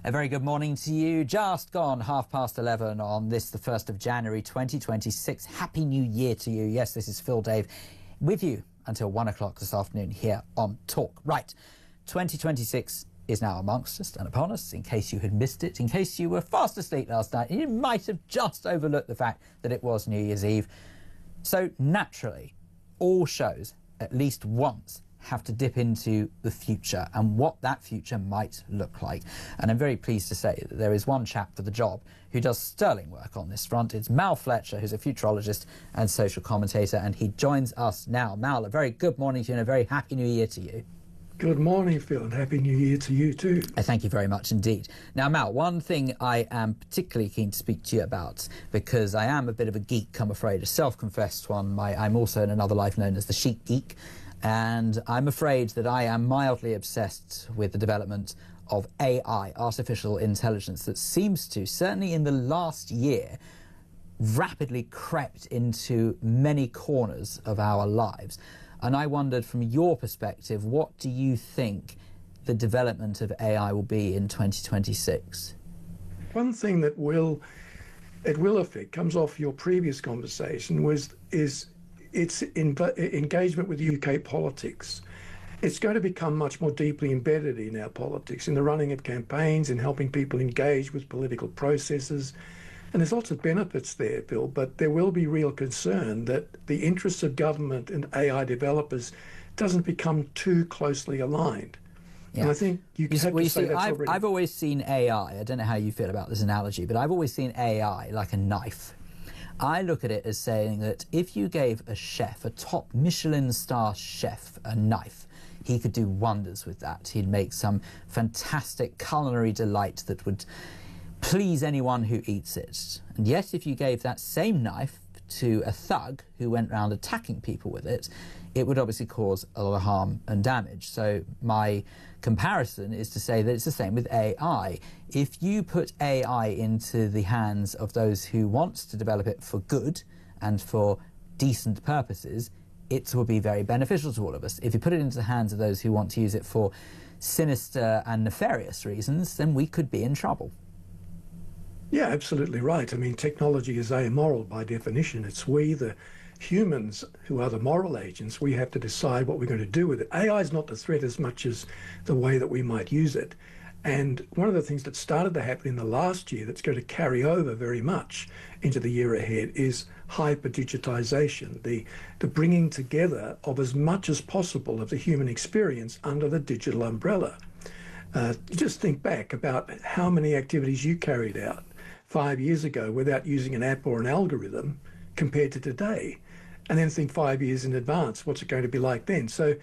A very good morning to you. Just gone 11:30 on this, the 1st of January 2026. Happy New Year to you. Yes, this is Phil Dave with you until 1 o'clock this afternoon here on Talk. Right, 2026 is now amongst us and upon us. In case you had missed it, in case you were fast asleep last night, you might have just overlooked the fact that it was New Year's Eve. So naturally, all shows at least once have to dip into the future and what that future might look like. And I'm very pleased to say that there is one chap for the job who does sterling work on this front. It's Mal Fletcher, who's a futurologist and social commentator, and he joins us now. Mal, a very good morning to you and a very happy New Year to you. Good morning, Phil, and Happy New Year to you too. Thank you very much indeed. Now, Mal, one thing I am particularly keen to speak to you about, because I am a bit of a geek, I'm afraid, a self-confessed one. I'm also in another life known as the chic geek. And I'm afraid that I am mildly obsessed with the development of AI, artificial intelligence, that seems to, certainly in the last year, rapidly crept into many corners of our lives. And I wondered, from your perspective, what do you think the development of AI will be in 2026? One thing that it will affect, comes off your previous conversation, is its engagement with UK politics. It's going to become much more deeply embedded in our politics, in the running of campaigns, in helping people engage with political processes. And there's lots of benefits there, Bill, but there will be real concern that the interests of government and AI developers doesn't become too closely aligned. Yeah. And I think you have to say that's already... I've always seen AI, I don't know how you feel about this analogy, but I've always seen AI like a knife. I look at it as saying that if you gave a chef, a top Michelin star chef, a knife, he could do wonders with that. He'd make some fantastic culinary delight that would please anyone who eats it. And yet, if you gave that same knife to a thug who went around attacking people with it, it would obviously cause a lot of harm and damage. So my comparison is to say that it's the same with AI. If you put AI into the hands of those who want to develop it for good and for decent purposes, it will be very beneficial to all of us. If you put it into the hands of those who want to use it for sinister and nefarious reasons, then we could be in trouble. Yeah, absolutely right. I mean, technology is amoral by definition. It's we, the humans, who are the moral agents. We have to decide what we're going to do with it. AI is not the threat as much as the way that we might use it. And one of the things that started to happen in the last year that's going to carry over very much into the year ahead is hyper-digitization, the bringing together of as much as possible of the human experience under the digital umbrella. Just think back about how many activities you carried out 5 years ago without using an app or an algorithm compared to today. And then think 5 years in advance, what's it going to be like then? So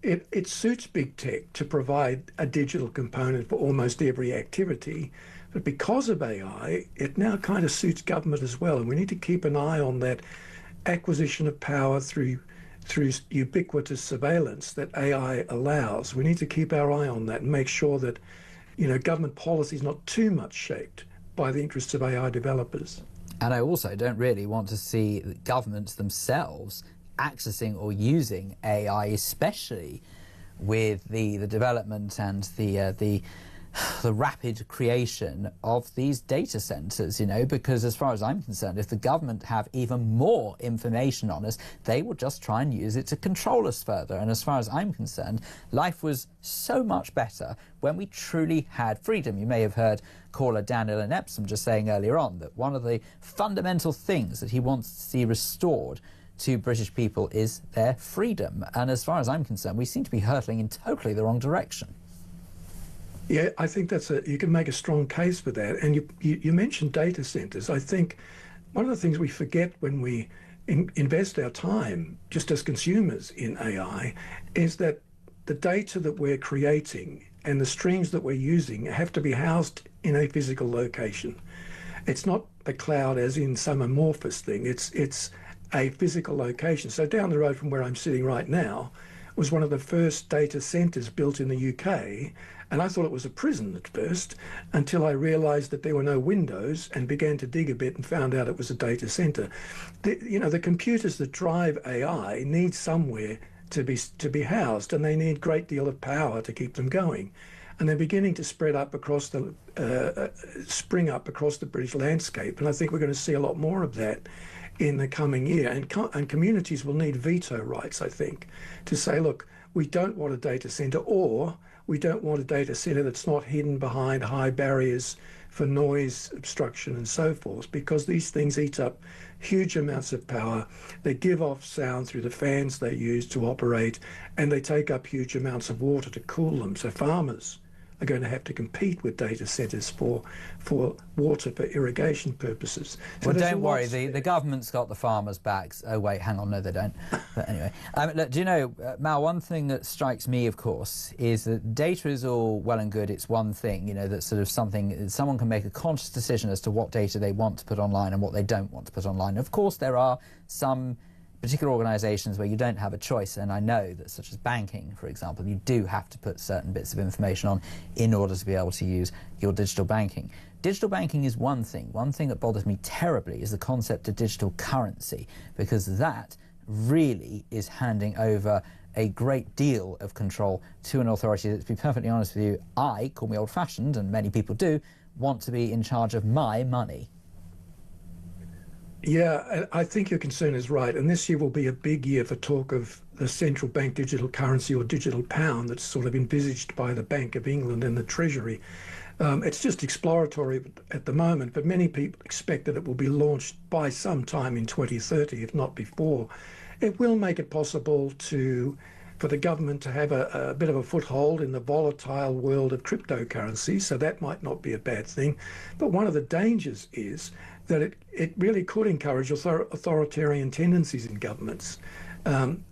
it suits big tech to provide a digital component for almost every activity. But because of AI, it now kind of suits government as well. And we need to keep an eye on that acquisition of power through ubiquitous surveillance that AI allows. We need to keep our eye on that and make sure that, government policy is not too much shaped by the interests of AI developers. And I also don't really want to see governments themselves accessing or using AI, especially with the development and the rapid creation of these data centers, because as far as I'm concerned, if the government have even more information on us, they will just try and use it to control us further. And as far as I'm concerned, life was so much better when we truly had freedom. You may have heard caller Daniel in Epsom just saying earlier on that one of the fundamental things that he wants to see restored to British people is their freedom. And as far as I'm concerned, we seem to be hurtling in totally the wrong direction. Yeah, I think you can make a strong case for that. And you mentioned data centers. I think one of the things we forget when we invest our time, just as consumers in AI, is that the data that we're creating and the streams that we're using have to be housed in a physical location. It's not the cloud as in some amorphous thing. It's a physical location. So down the road from where I'm sitting right now was one of the first data centers built in the UK. And I thought it was a prison at first, until I realized that there were no windows and began to dig a bit and found out it was a data center. The computers that drive AI need somewhere to be housed, and they need a great deal of power to keep them going. and they're beginning to spread up across the spring up across the British landscape. And I think we're going to see a lot more of that in the coming year. And communities will need veto rights, I think, to say, look, we don't want a data centre, or we don't want a data centre that's not hidden behind high barriers for noise obstruction and so forth, because these things eat up huge amounts of power. They give off sound through the fans they use to operate, and they take up huge amounts of water to cool them. So farmers are going to have to compete with data centres for water for irrigation purposes. So well, don't worry, the government's got the farmers' backs. Oh, wait, hang on, no, they don't. But anyway, look, do you know, Mal, one thing that strikes me, of course, is that data is all well and good. It's one thing, you know, that's sort of something, someone can make a conscious decision as to what data they want to put online and what they don't want to put online. Of course, there are some particular organisations where you don't have a choice, and I know that, such as banking, for example, you do have to put certain bits of information on in order to be able to use your digital banking. Digital banking is one thing. One thing that bothers me terribly is the concept of digital currency, because that really is handing over a great deal of control to an authority that, to be perfectly honest with you, call me old-fashioned, and many people do, want to be in charge of my money. Yeah, I think your concern is right. And this year will be a big year for talk of the central bank digital currency, or digital pound, that's sort of envisaged by the Bank of England and the Treasury. It's just exploratory at the moment, but many people expect that it will be launched by some time in 2030, if not before. It will make it possible for the government to have a bit of a foothold in the volatile world of cryptocurrency, so that might not be a bad thing. But one of the dangers is that it really could encourage authoritarian tendencies in governments.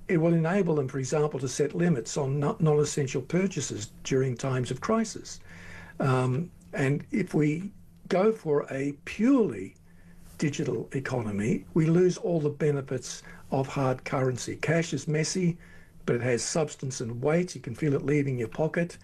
It will enable them, for example, to set limits on non-essential purchases during times of crisis. And if we go for a purely digital economy, we lose all the benefits of hard currency. Cash is messy, but it has substance and weight. You can feel it leaving your pocket.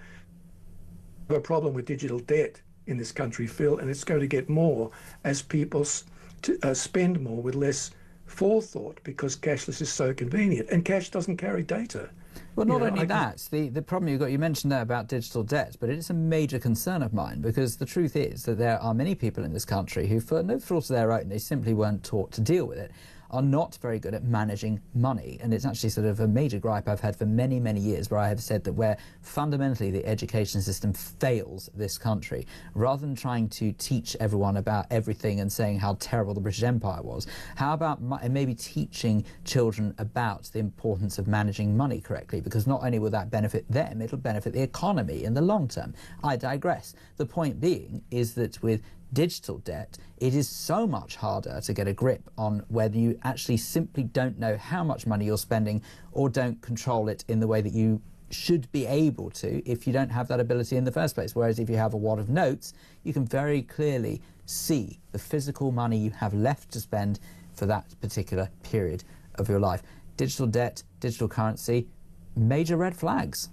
We have a problem with digital debt in this country, Phil, and it's going to get more as people spend more with less forethought, because cashless is so convenient, and cash doesn't carry data. Well, not only that, the problem you mentioned there about digital debt, but it's a major concern of mine, because the truth is that there are many people in this country who, for no fault of their own, they simply weren't taught to deal with it, are not very good at managing money. And it's actually sort of a major gripe I've had for many, many years, where I have said that where fundamentally the education system fails this country, rather than trying to teach everyone about everything and saying how terrible the British Empire was, how about maybe teaching children about the importance of managing money correctly? Because not only will that benefit them, it'll benefit the economy in the long term. I digress. The point being is that with digital debt, it is so much harder to get a grip on whether you actually simply don't know how much money you're spending, or don't control it in the way that you should be able to if you don't have that ability in the first place. Whereas if you have a wad of notes, you can very clearly see the physical money you have left to spend for that particular period of your life. Digital debt, digital currency, major red flags.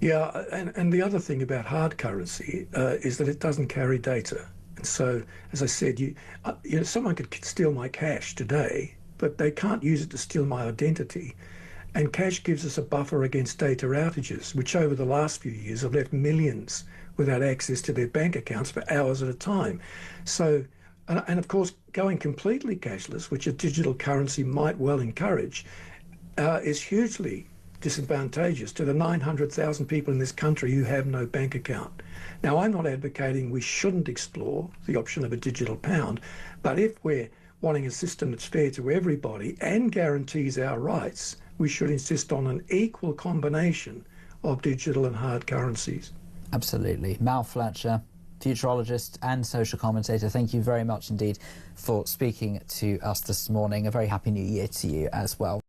Yeah, and the other thing about hard currency is that it doesn't carry data. And so, as I said, someone could steal my cash today, but they can't use it to steal my identity. And cash gives us a buffer against data outages, which over the last few years have left millions without access to their bank accounts for hours at a time. So, and of course, going completely cashless, which a digital currency might well encourage, is hugely disadvantageous to the 900,000 people in this country who have no bank account. Now, I'm not advocating we shouldn't explore the option of a digital pound, but if we're wanting a system that's fair to everybody and guarantees our rights, we should insist on an equal combination of digital and hard currencies. Absolutely. Mal Fletcher, futurologist and social commentator, thank you very much indeed for speaking to us this morning. A very happy new year to you as well.